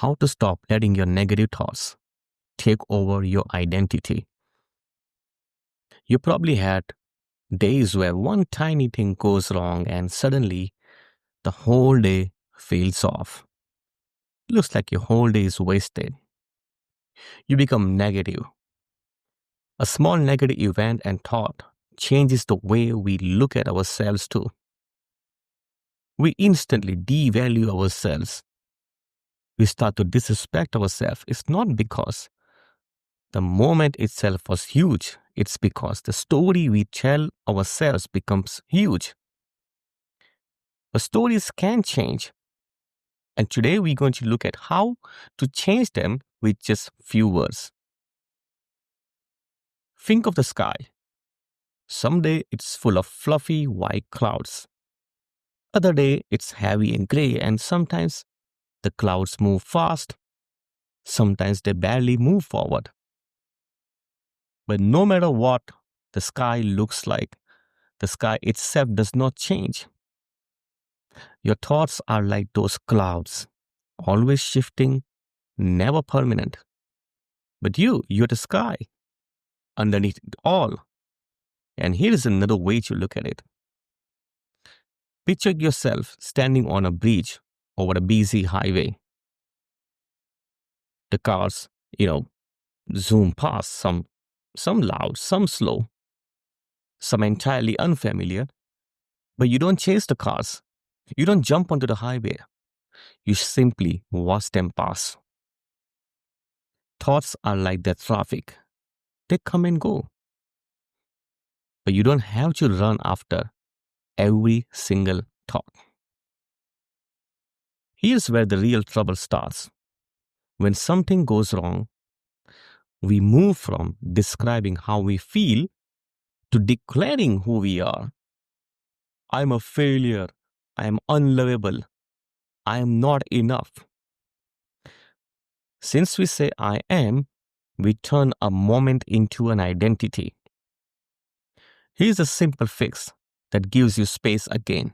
how to stop letting your negative thoughts take over your identity. You probably had days where one tiny thing goes wrong and suddenly the whole day feels off. Looks like your whole day is wasted. You become negative. A small negative event and thought changes the way we look at ourselves too. We instantly devalue ourselves. We start to disrespect ourselves. It's not because the moment itself was huge. It's because the story we tell ourselves becomes huge. But stories can change. And today we're going to look at how to change them with just few words. Think of the sky. Someday it's full of fluffy white clouds. Other day it's heavy and gray, and sometimes the clouds move fast. Sometimes they barely move forward. But no matter what the sky looks like, the sky itself does not change. Your thoughts are like those clouds, always shifting, never permanent. But you're the sky, underneath it all. And here is another way to look at it. Picture yourself standing on a bridge over a busy highway. The cars, zoom past, some loud, some slow, some entirely unfamiliar. But you don't chase the cars. You don't jump onto the highway. You simply watch them pass. Thoughts are like that traffic. They come and go. But you don't have to run after every single thought. Here's where the real trouble starts. When something goes wrong, we move from describing how we feel to declaring who we are. I'm a failure. I am unlovable. I am not enough. Since we say I am, we turn a moment into an identity. Here's a simple fix that gives you space again.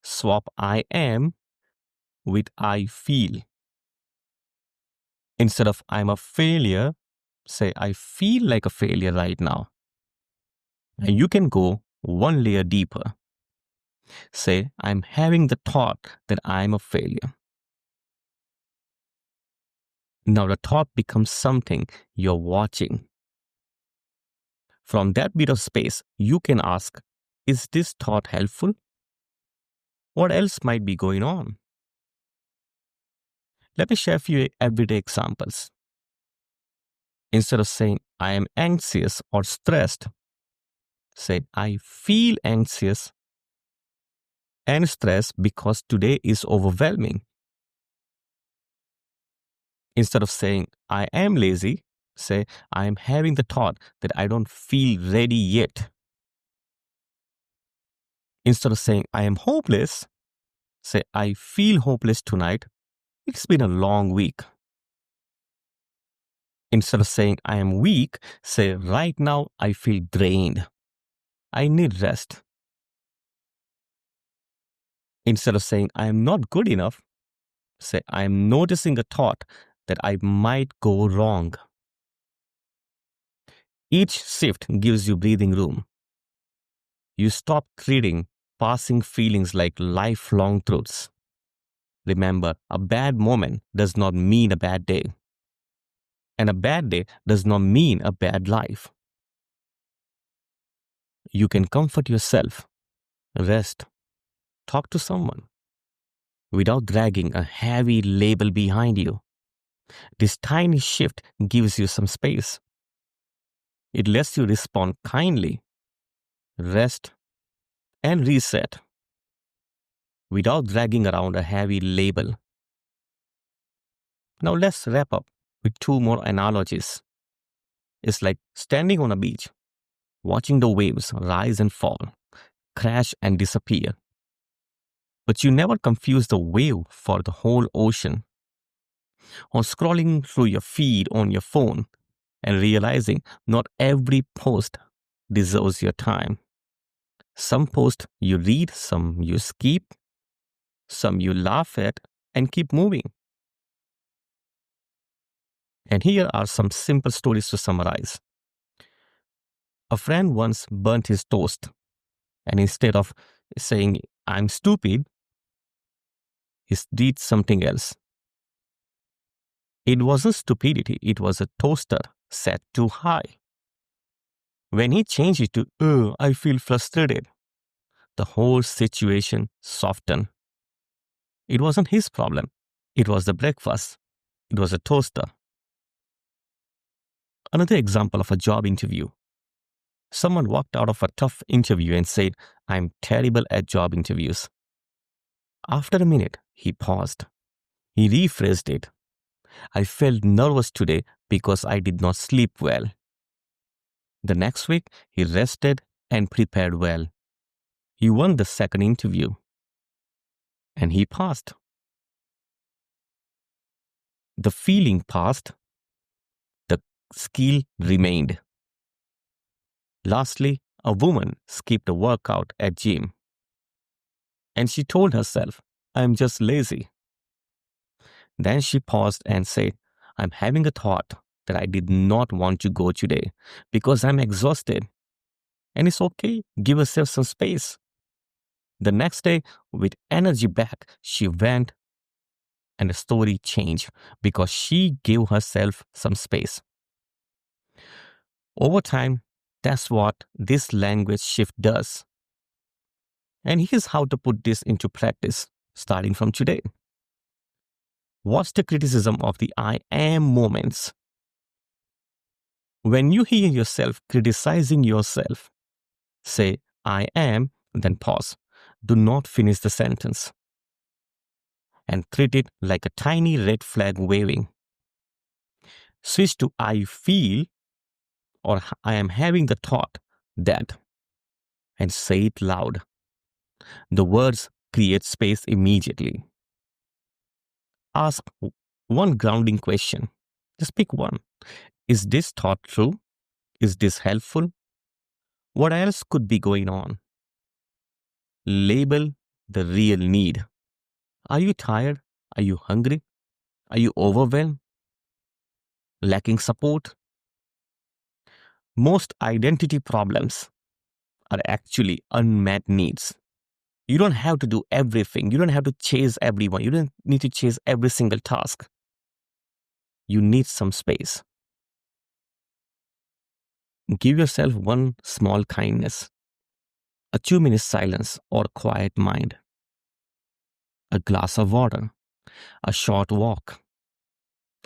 Swap I am with I feel. Instead of I'm a failure, say I feel like a failure right now. And you can go one layer deeper. Say I'm having the thought that I'm a failure. Now the thought becomes something you're watching. From that bit of space, you can ask, is this thought helpful? What else might be going on? Let me share a few everyday examples. Instead of saying, I am anxious or stressed, say, I feel anxious and stressed because today is overwhelming. Instead of saying, I am lazy, say, I am having the thought that I don't feel ready yet. Instead of saying, I am hopeless, say, I feel hopeless tonight. It's been a long week. Instead of saying, I am weak, say, right now I feel drained. I need rest. Instead of saying, I am not good enough, say, I am noticing a thought that I might go wrong. Each shift gives you breathing room. You stop treating passing feelings like lifelong truths. Remember, a bad moment does not mean a bad day. And a bad day does not mean a bad life. You can comfort yourself, rest, talk to someone without dragging a heavy label behind you. This tiny shift gives you some space. It lets you respond kindly, rest, and reset without dragging around a heavy label. Now let's wrap up with two more analogies. It's like standing on a beach, watching the waves rise and fall, crash and disappear. But you never confuse the wave for the whole ocean. Or scrolling through your feed on your phone and realizing not every post deserves your time. Some posts you read, some you skip, some you laugh at and keep moving. And here are some simple stories to summarize. A friend once burnt his toast, and instead of saying, "I'm stupid," he did something else. It wasn't stupidity, it was a toaster set too high. When he changed it to, "Oh, I feel frustrated," the whole situation softened. It wasn't his problem. It was the breakfast. It was a toaster. Another example of a job interview. Someone walked out of a tough interview and said, "I'm terrible at job interviews." After a minute, he paused. He rephrased it. "I felt nervous today because I did not sleep well." The next week, he rested and prepared well. He won the second interview. And he passed. The feeling passed. The skill remained. Lastly, a woman skipped a workout at gym. And she told herself, "I'm just lazy." Then she paused and said, "I'm having a thought that I did not want to go today because I'm exhausted." And it's okay, give herself some space. The next day, with energy back, she went, and the story changed because she gave herself some space. Over time, that's what this language shift does. And here's how to put this into practice starting from today. Watch the criticism of the "I am" moments. When you hear yourself criticizing yourself, say, "I am," then pause. Do not finish the sentence. And treat it like a tiny red flag waving. Switch to "I feel" or "I am having the thought that," and say it loud. The words create space immediately. Ask one grounding question. Just pick one. Is this thought true? Is this helpful? What else could be going on? Label the real need. Are you tired? Are you hungry? Are you overwhelmed? Lacking support? Most identity problems are actually unmet needs. You don't have to do everything. You don't have to chase everyone. You don't need to chase every single task. You need some space. Give yourself one small kindness, a 2-minute silence or quiet mind, a glass of water, a short walk,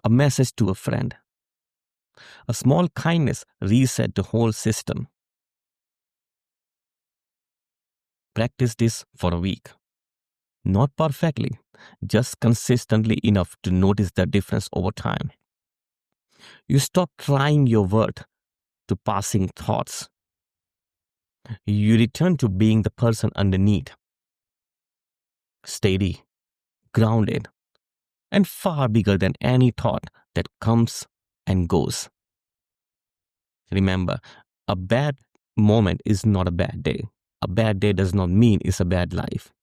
a message to a friend. A small kindness reset the whole system. Practice this for a week. Not perfectly, just consistently enough to notice the difference over time. You stop trying your word to passing thoughts. You return to being the person underneath. Steady, grounded, and far bigger than any thought that comes and goes. Remember, a bad moment is not a bad day. A bad day does not mean it's a bad life.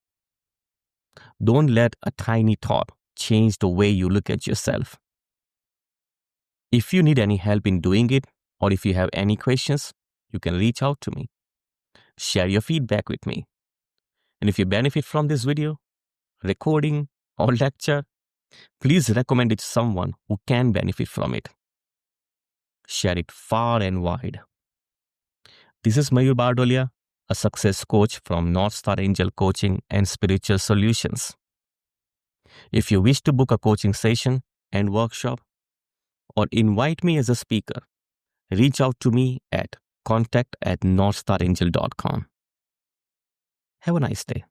Don't let a tiny thought change the way you look at yourself. If you need any help in doing it, or if you have any questions, you can reach out to me. Share your feedback with me. And if you benefit from this video, recording, or lecture, please recommend it to someone who can benefit from it. Share it far and wide. This is Mayur Bardolia, a success coach from North Star Angel Coaching and Spiritual Solutions. If you wish to book a coaching session and workshop, or invite me as a speaker, reach out to me at contact@northstarangel.com. Have a nice day.